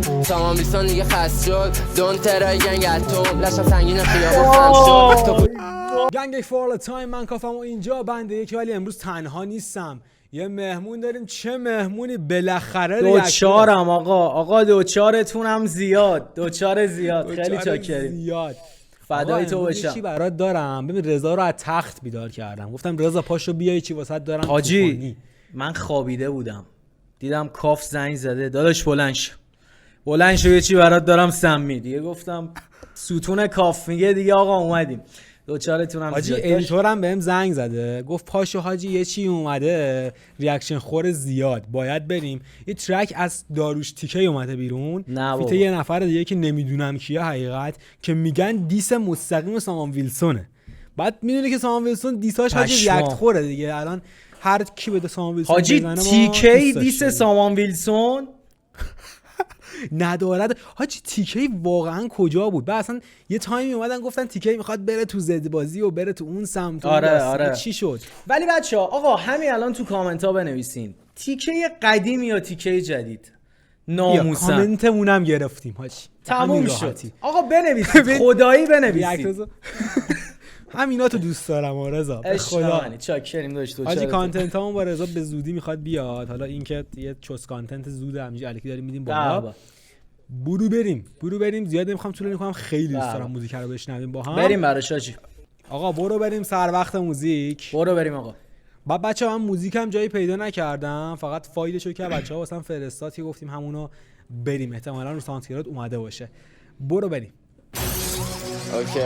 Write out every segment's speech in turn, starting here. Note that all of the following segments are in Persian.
سامان بیستان دیگه خست شد دون ترای گنگ اتم لشم سنگین خیابون خم شد. گنگ فور تایم، من کافم و اینجا بنده یکی، ولی امروز تنها نیستم، یه مهمون داریم. چه مهمونی؟ بالاخره دوچارم آقا دوچارتونم زیاد، دوچار زیاد، خیلی چاکریم، زیاد فدای تو بشم. چی برات دارم؟ ببین رضا رو از تخت بیدار کردم، گفتم رضا پاشو بیای چی واسط دارم. حاجی من خوابیده بودم، دیدم کاف زنگ زده، داداش بلند شو یه چی برات دارم سمی. دیگه گفتم ستون کاف میگه دیگه آقا اومدیم. دوچارتونم حاجی زیاد. ادیتورم بهم زنگ زده، گفت پاشو حاجی یه چی اومده ریاکشن خور زیاد، باید بریم. یه ترک از داروش تیکه اومده بیرون، فیت یه نفر دیگه که نمیدونم کیه حقیقت، که میگن دیس مستقیم سامان ویلسونه. بعد میدونی که سامان ویلسون دیساش حاجی ریاکت خوره دیگه. الان هر کی بده سامان ویلسون حاجی بزنه تیکه دیس سامان ویلسون ندارد حاجی. تیکی واقعا کجا بود؟ بعد اصلا یه تایمی اومدن گفتن تیکی میخواد بره تو زد بازی و بره تو اون سمت. آره. چی شد؟ ولی بچه‌ها آقا همین الان تو کامنت ها بنویسین تیکه قدیمی یا تیکه جدید. ناموسن کامنتمونم گرفتیم حاجی، تموم شد. آقا بنویسید، خدایی بنویسید. همینا تو دوست دارم رضا، به خدا چاکریم داشت. حاجی کانتنت همون با رضا به زودی میخواد بیاد. حالا اینکه یه چوس کانتنت زوده همینجوری الکی داریم میدیم بالا. برو بریم زیاد نمیخوام طولانی کنم، خیلی دوست دارم موزیک رو بشنویم با هم. بریم براش حاجی. آقا برو بریم سر وقت موزیک. برو بریم آقا. بعد بچه‌ها من موزیکم جایی پیدا نکردم، فقط فایلشو که بچه‌ها واسم فرستاد که گفتیم همونو بریم، احتمالاً رو سانتیرات اومده باشه. برو بریم. اوکی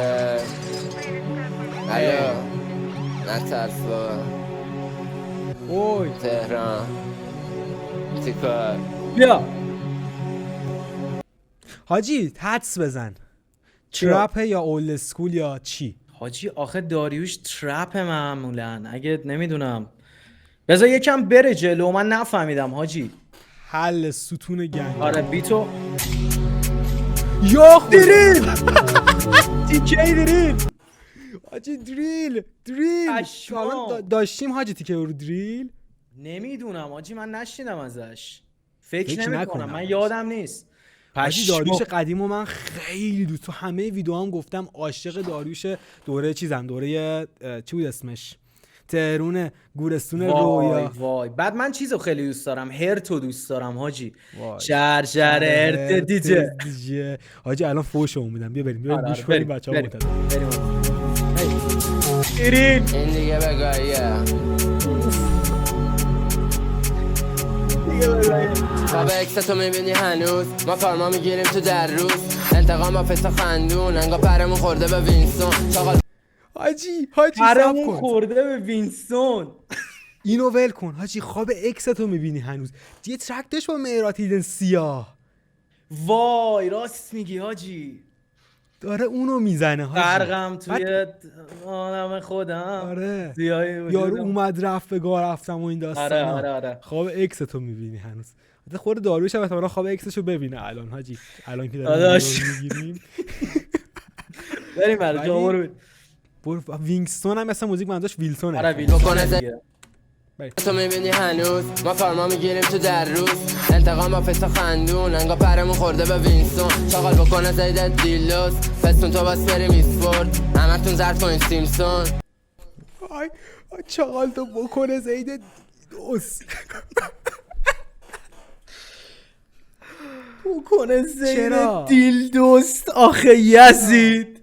الو نترس بابا. اوی تهران چیکار؟ بیا حاجی حدس بزن، ترپ یا اولد اسکول یا چی؟ حاجی آخه داریوش ترپ معمولا، اگه نمیدونم بذار یکم بره جلو، من نفهمیدم حاجی. حل ستون گنگ. آره بیتو یا دریل تیکه دریل حاجی دریل الان داشتیم حاجی تیکه رو دریل. نمیدونم حاجی، من نشیدم ازش، فکر نمیکنم، من یادم نیست. حاجی داریوش قدیمو من خیلی دوست، تو همه ویدیوام گفتم عاشق داریوش. دوره چیزم دوره چی بود اسمش، تهرون گورستون رویا. وای بعد من چیزو خیلی دوست دارم، هرتو دوست دارم حاجی. شر هرت دیجه حاجی الان فوشو میدم. بیا بریم گوش کنیم بچه‌ها منتظر. بریم این دیگه بگاییه خواب اکستو میبینی هنوز، ما فارما میگیریم تو در روز، انتقام با پسا خندون انگا پرمون خورده به وینستون. چاقال حاجی پرمون خورده به وینستون. اینو ول کن حاجی. خواب اکستو میبینی هنوز، یه ترک داشت با مهرات هیدن سیاه. وای راست میگی حاجی، داره اونو میزنه حاجی. غرقم توی عالم خودم. آره یارو اومد رفت به گاه رفتم و این داستانا. آره. خواب اکستو میبینی هنوز. خود داروش هم احتمالاً خواب اکسشو ببینه الان حاجی، الان که داریم میگیریم. بریم برای برو وینگستون هم مثلا موزیک منظورش ویلسونه. آره ویلسون. تو میبینی هنوز، ما فارما میگیریم تو در روز، انتقام با پسا خندون انگا پرمون خورده به وینستون. چاقال بکنه زیده دیلوس فستون تو باس بریم ایسپورت، همتون زرد کنین سیمسون. آی چاقال تو بکنه زیده دیلوس بکنه زیده دیل دوست. آخه یزید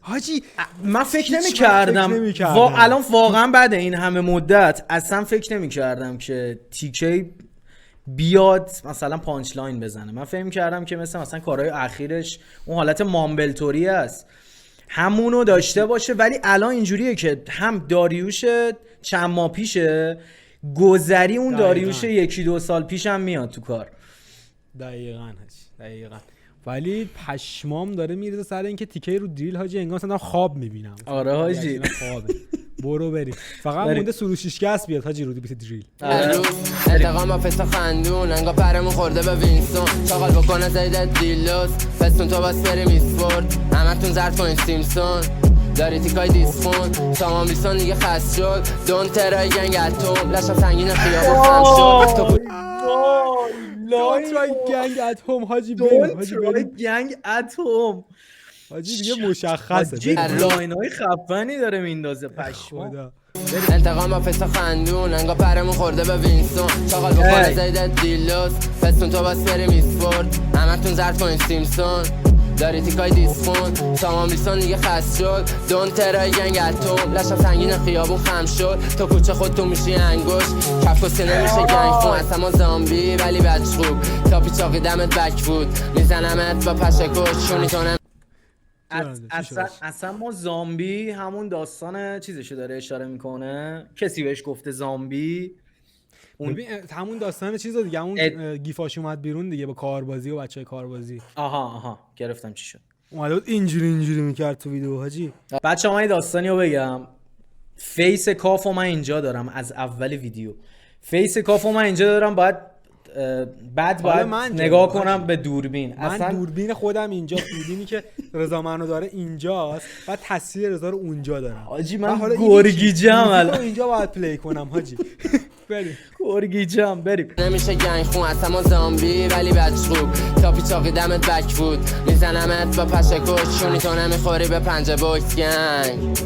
حاجی من فکر نمی کردم الان واقعا بعد این همه مدت اصلا فکر نمی کردم که تیکی بیاد مثلا پانچ لاین بزنه. من فکر کردم که مثلا کارهای اخیرش اون حالت مامبلتوری است همونو داشته باشه، ولی الان اینجوریه که هم داریوش چند ماه پیشه گذری اون داریوش 1-2 سال پیش هم میاد تو کار. دقیقاً. ولی پشمام داره میرزه سر اینکه تیکه رو دریل حاجی انگار مثلا خواب میبینم. آره حاجی برو بریم. فقط مونده سرو شیشکس بیاد حاجی رو بیت دریل. انتقام با پسا خندون انگا پرمون خورده به وینستون. چاقال بکنه زیده دیلوس فستون تو باس بریم ایسپورت، همتون زرد کنین سیمسون. داری تیکای دیسفون سامان بیستان دیگه خست شد دون ترای گنگ اتم لشم سنگین خیابون خم شد. Don't try gang at home حاجی Don't try gang at home حاجی دیگه مشخصه لاینای خفنی داره میندازه پشما. انتقام با فسا خندون انگا پرمون خورده به وینستون چاقال بکنه زیده دیلوس فستون تو باس بری میسپورد همتون زرد کنید سیمسون داری تیکای دیسفون سامان ویلسون دیگه خست شد دون ترای گنگ اتم لشم سنگین خیابون خم شد تو کوچه خودتون میشی انگوش کف کسی نمیشه گنگ خون اصلا ما زامبی ولی بچخوب تا پیچاقی دمت بک بود میزنمت با پشکش شونی تونم اصلا ما زامبی همون داستان چیزشو داره اشاره میکنه کسی بهش گفته زامبی ببین همون داستان چیزا دیگه همون گیفاش اومد بیرون دیگه با کاربازی و بچهای کاربازی آها گرفتم چی شد اومد بود اینجوری میکرد تو ویدیو حاجی. بچه‌ها من داستانیو بگم فیس کافو من اینجا دارم از اول ویدیو فیس کافو من اینجا دارم باید نگاه کنم به دوربین من اصلا دوربین خودم اینجا دوربینی که رضا منو داره اینجاست بعد تصویر رضا رو اونجا دارم حاجی من گرگیجم الان اینجا باید پلی کنم حاجی بریم گرگیجم بریم نمیشه گنگ خون اصلا ما زامبی ولی بچخوب تا پیچاقی دمت بک بود میزنمت با پشکش شونی تو نمیخوری به پنجه بوکس گنگ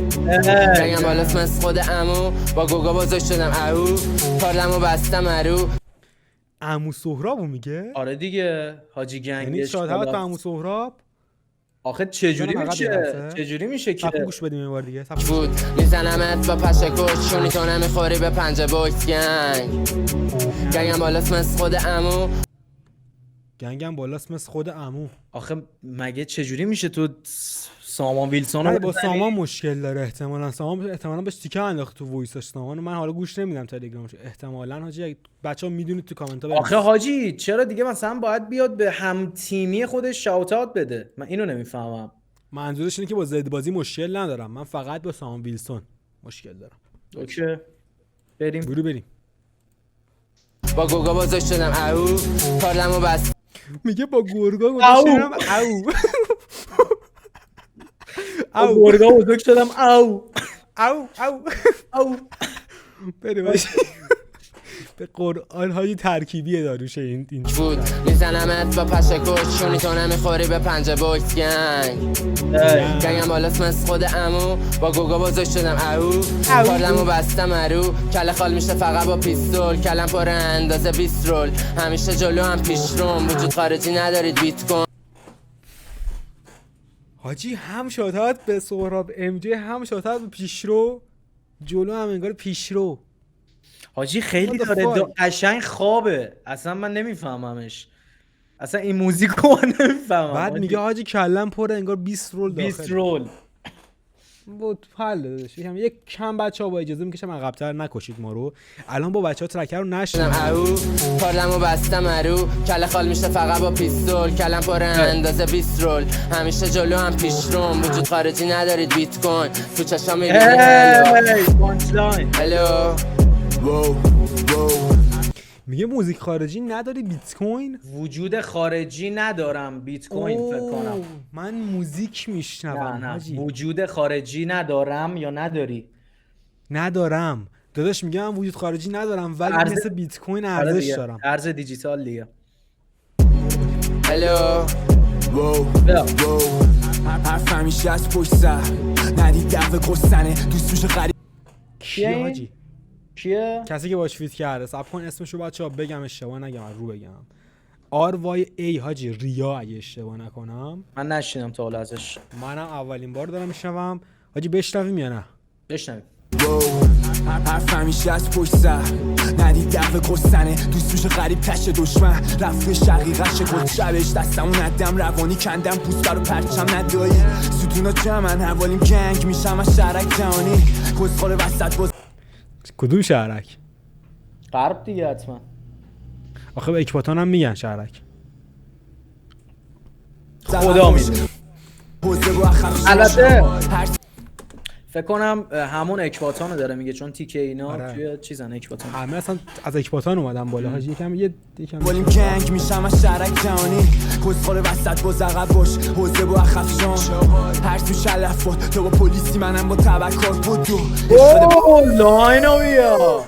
گنگم بالاست مثل خود عمو با گوگا بزرگ شدم او کارلمو بستم ارو عمو سهرابو میگه؟ آره دیگه حاجی گنگش یعنی شادهات به عمو سهراب آخه چجوری میشه که گوش بدیم این بار دیگه بود میزنمت با پشکش شونی تو نمیخوری به پنجه بوکس گنگ گنگم بالاست مثل خود عمو گنگم بالاست مثل خود عمو آخه مگه چجوری میشه تو سامان ویلسون رو با سامان مشکل داره احتمالاً بهش تیکه انداخت تو وایسش سامان من حالا گوش نمیدم تلگرامش احتمالاً حاجی بچه‌ها میدونید تو کامنت ها آخه حاجی چرا دیگه مثلا باید بیاد به هم تیمی خودش شاوت اوت بده من اینو نمیفهمم منظورش اینه که با زد بازی مشکل ندارم من فقط با سامان ویلسون مشکل دارم اوکی بریم با گوگا بزرگ شدم او کارلمو بس میگه با گورگا گذاشتم او گورگا بزرگ شدم او بریم به قرآن های ترکیبی داروشه این بود میزنمت با پشکش شونی تو نمیخوری به پنجه بوکس گنگ گنگم بالاست مثل خود عمو با گوگا بزرگ شدم او کارلمو بستم ارو کله خال میشه فقط با پیستول کلم پر اندازه 20 رول همیشه جلو هم پیش روم وجود خارجی ندارید بیت کن حاجی هم شاتات به سهراب ام جی هم شاتات به پیشرو جلو هم انگار پیشرو حاجی خیلی داره قشنگ خوابه اصلا من نمیفهممش اصلا این موزیکو من نمیفهمم بعد میگه حاجی کلم پر انگار 20 رول داخل 20 رول بود حل داداش یک کم بچه‌ها با اجازه میکشم عقب‌تر نکشید ما رو الان با بچه‌ها ترکر رو نشدم او کارلمو بستم ارو کله خال میشه فقط با پیستول کلم پر اندازه 20 رول همیشه جلو هم پیش روم وجود خارجی ندارید بیت کوین تو چشام میبینی هلو میگه موزیک خارجی نداری بیت کوین وجود خارجی ندارم بیت کوین فکر کنم من موزیک میشنوم نه وجود خارجی ندارم یا ندارم داداش میگم وجود خارجی ندارم ولی مثل بیت کوین ارزش دارم ارز دیجیتال دیگه هلو حرف همیشه از پشت سر ندید دفع کستنه دوست میشه غریب کیه حاجی کیه؟ کسی که باش فیت کرده صبر کن اسمشو بچه‌ها بگم اشتباه نگم رو بگم RYA حاجی ریا اگه اشتباه نکنم من نشینم تا حالا ازش منم اولین بار دارم میشنوم حاجی بشنویم یا نه بشنویم حرف همیشه از پشت سر ندید دفع کستنه دوست میشه غریب تشه دشمن رفت شقیقش گل شبش دستمون ندم روانی کندم پوست رو پرچم ندایی ستونا جمعن حوالیم گنگ میشم از شرک جهانی کسخال وسط باز کدوم شهرک؟ غرب دیگه حتما آخه به اکباتان هم میگن شهرک خدا میده البته فکر کنم همون اکباتانو داره میگه چون تیکه اینا توی چیزن اکباتان همه اصلا از اکباتان اومدن بالا حاجی یکم بالیم گنگ میشم از شرک جهانی کسخال وسط باز عقب باش حوزه با اخفشان هر تو شلفات تو با پلیسی منم با تبکار بود لاینو بیا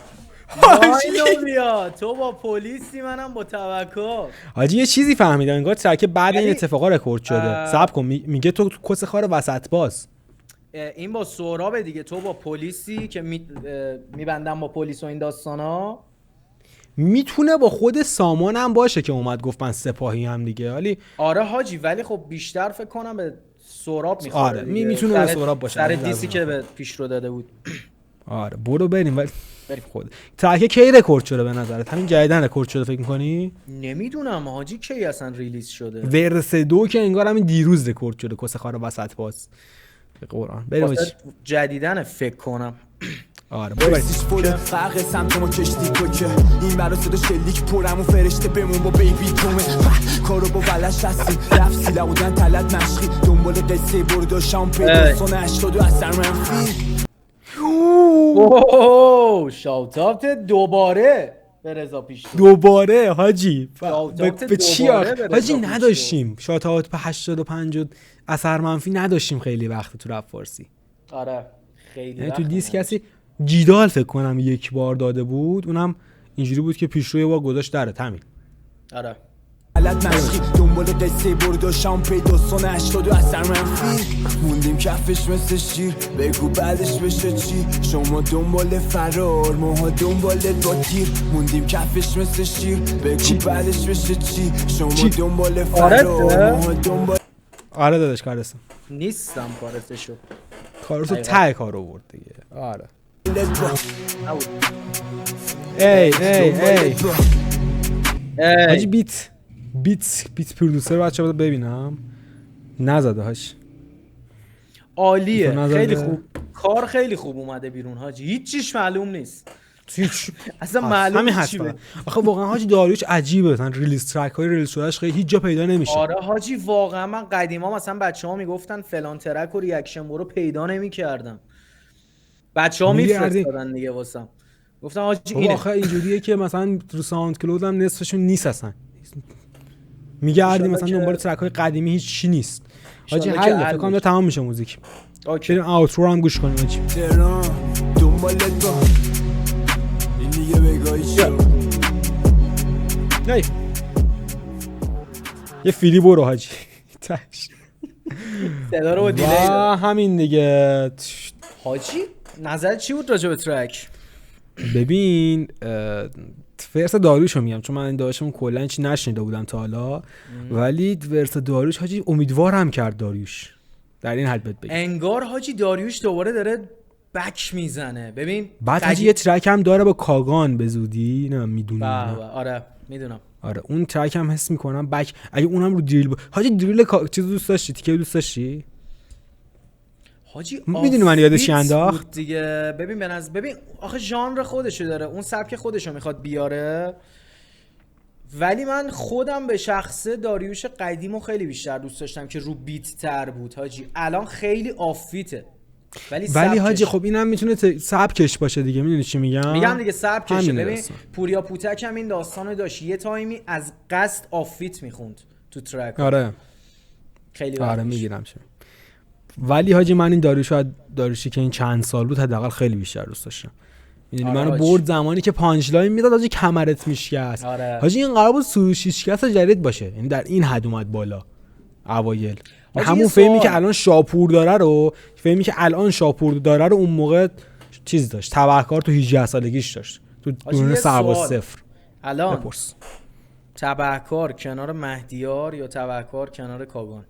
بیا تو با پلیسی منم با توکل. حاجی یه چیزی فهمیدم انگار ترک بعد این اتفاقا رکورد شده. صبر کن میگه تو کس خار وسط باز. این با سهراب دیگه، تو با پلیسی که میبندم با پلیس و این داستانا. میتونه با خود سامان هم باشه که اومد گفت من سپاهی هم دیگه، ولی آره حاجی ولی خب بیشتر فکر کنم به سهراب میخوره. آره میتونه به سهراب باشه سر دیسی که به پیش رو داده بود. آره برو بریم. ولی خود ترک کی رکورد شده به نظرت؟ همین جدیدن رکورد شده فکر می‌کنی؟ نمیدونم حاجی کی اصلا ریلیز شده. ورس 2 که انگار همین دیروز رکورد شده کس خار وسط باز. به قرآن بریم جدیدن فکر کنم. آره بریم. فرق سمت ما کشتی تو که این برا صدا شلیک پرمون فرشته بمون با بیبی تومه کارو با ولش هستیم رفت سیله بودن تلت مشقی دنبال قصه برد شامپی سون 80 اثر منفی. اوه شاوتاپت دوباره به رضا پیش دوباره حاجی به چی حاجی نداشتیم شاوتاپت به 85 اثر منفی نداشتیم خیلی وقت تو رپ فارسی. آره خیلی تو دیسک کسی جیدال فکر کنم یک بار داده بود، اونم اینجوری بود که پیشروی با گذاشت درت همین. آره علت مشقی دنبال قصه برد و شامپی دوستان 80 اثر منفی موندیم کفش مثل شیر بگو بعدش بشه چی شما دنبال فرار ماها دنبال با تیر موندیم کفش مثل شیر بگو بعدش بشه چی شما دنبال فرار ماها دنبال. آره داداش کارستم نیستم کارستشو ته کارو برد دیگه. آره ای حاجی بیت پرودوسر بچه بذار ببینم نزده هاش. عالیه خیلی خوب کار خیلی خوب اومده بیرون حاجی هیچ چیش معلوم نیست اصلا معلوم نیست. آخه واقعا حاجی داریوش عجیبه مثلا ریلیز ترک های ریلیز شدهش خیلی هیچ جا پیدا نمیشه. آره حاجی واقعا من قدیما مثلا بچه‌ها میگفتن فلان ترک و ریاکشن برو پیدا نمی‌کردم. بچه‌ها میفرستادن دیگه واسم گفتن حاجی اینه. آخه اینجوریه که مثلا رو ساوند کلود هم نصفشون نیست اصلا. میگردیم مثلا دنبال ترک های قدیمی هیچ چی نیست. حاجی حل فکر کنم تمام میشه موزیک. اوکی بریم آوترو هم گوش کنیم حاجی. دنبالت با این دیگه بگای چیو یه فیلی برو حاجی. صدا رو دیلی همین دیگه. حاجی نظرت چی بود راجع به ترک؟ ببین ورس داریوشو میگم چون من داشتم کلا هیچ نشنیده بودم تا حالا، ولی ورس داریوش حاجی امیدوارم کرد داریوش در این حد بگم. انگار حاجی داریوش دوباره داره بک میزنه. ببین بعد حاجی یه ترک هم داره با کاگان به زودی نه میدونی. آره میدونم. آره اون ترک هم حس میکنم بک اگه اونم رو دریل حاجی دریل چیز دوست داشتی تیکه دوست داشتی حاجی میدونی من یادش چی انداخت دیگه. ببین آخه ژانر خودشو داره اون سبک خودشو میخواد بیاره، ولی من خودم به شخصه داریوش قدیمو خیلی بیشتر دوست داشتم که رو بیت تر بود حاجی. الان خیلی آفیته ولی حاجی خب اینم میتونه سبکش باشه دیگه. میدونی چی میگم دیگه سبکشه. ببین پوریا پوتک هم این داستانو داشت یه تایمی از قصد آفیت میخوند تو ترک. خیلی آره میگیرم چه. ولی حاجی من این داریوشی که این چند سال بود حداقل خیلی بیشتر دوست داشتم. میدونی منو برد زمانی که پانچ لاین میداد حاجی کمرت میشکست. حاجی این قرار بود سوشیشکست جدید باشه، یعنی در این حد اومد بالا اوایل. همون فیلمی که الان شاپور داره رو اون موقع چیز داشت، تبهکار تو 18 سالگیش داشت تو دوران سرباز صفر. الان بپرس تبهکار کنار مهدیار یا تبهکار کنار کاگان؟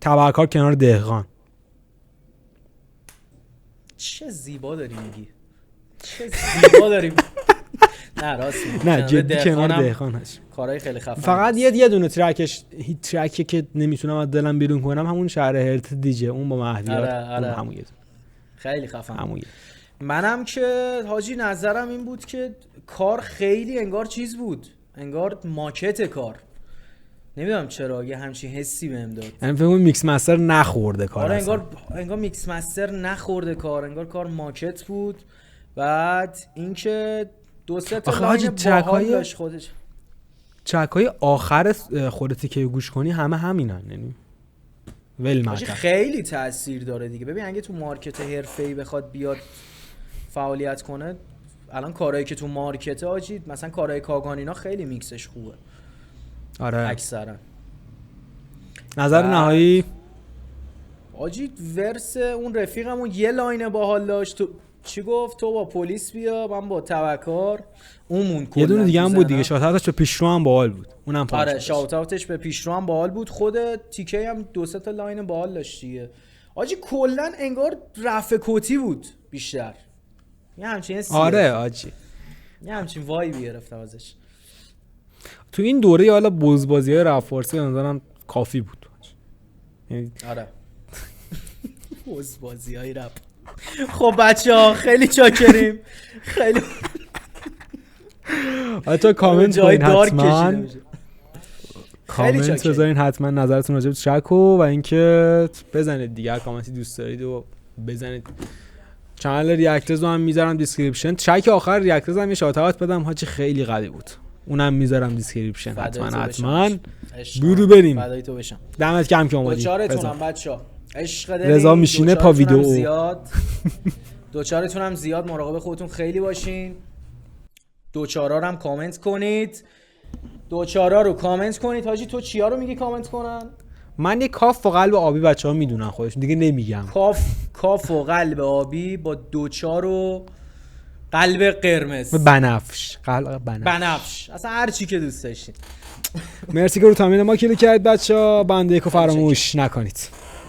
تبهکار کنار دهقان. چه زیبا داری میگی، چه زیبا داری نه راست میگی. نه جدی کنار دهقان هست کارهای خیلی خفن. فقط یه دونه ترکی که نمیتونم از دلم بیرون کنم همون شهر هرت دیجه اون با مهدیار. آره. همون خیلی خفن. منم که حاجی نظرم این بود که کار خیلی انگار چیز بود، انگار ماکت کار. نمیدونم چرا یه همچین حسی بهم داد. یعنی فکر کنم میکس مستر نخورده کار. آره انگار میکس مستر نخورده کار، انگار کار ماکت بود. بعد اینکه دو سه تا لاین باحال داشت خودش. ترکای آخر خودت که گوش کنی همه همینن، یعنی ول ماکت خیلی تاثیر داره دیگه. ببین اگه تو مارکت حرفه‌ای بخواد بیاد فعالیت کنه الان کارهایی که تو مارکت آجید مثلا کارهای کاگان اینا خیلی میکسش خوبه. آره اکثرا. نظر نهایی آجید ورس اون رفیقمون یه لاین باحال داشت. تو چی گفت؟ تو با پلیس بیا من با تبکار. اونمون یه دونه دیگه هم بود دیگه، شاتاتش به پیشرو هم باحال بود. اونم آره شاتاتش به پیشرو هم باحال بود. خود تیکه هم 2-3 تا لاین باحال داشت دیگه. آجی کلا انگار رفع کوتی بود بیشتر. یه همچین آره آجی یه همچین وایبی گرفتم ازش. تو این دوره حالا بزبازی‌های رپ فارسی به نظرم کافی بود. آره بزبازی‌های رپ. خب بچه‌ها خیلی چاکریم. خیلی حتی کامنت کنین حتما. کامنت بذارین حتما نظرتون راجع به ترک و اینکه بزنید دیگه کامنتی دوست دارید و بزنید. چنل ریاکترز رو هم میذارم دیسکریپشن. ترک آخر ریاکترز هم یه شاتات بدم حاجی خیلی قوی بود. اونم میذارم دیسکریپشن حتما. برو بریم. فدای تو بشم. دمت گرم که اومدی. دوچارتونم بچه‌ها. عشق دارید. رضا میشینه پا ویدیو زیاد. دوچارتونم زیاد مراقب خودتون خیلی باشین. دوچارا رو هم کامنت کنید. دوچارا رو کامنت کنید. حاجی تو چیا رو میگی کامنت کنن؟ من یه کاف و قلب آبی بچه‌ها میدونن خودشون دیگه نمیگم. کاف و قلب آبی با دوچار و قلب قرمز بنفش بنفش اصلا هر چی که دوست داشتید. مرسی که رو تامین ما کلیک کردید بچه‌ها. بنده یکو فراموش نکنید.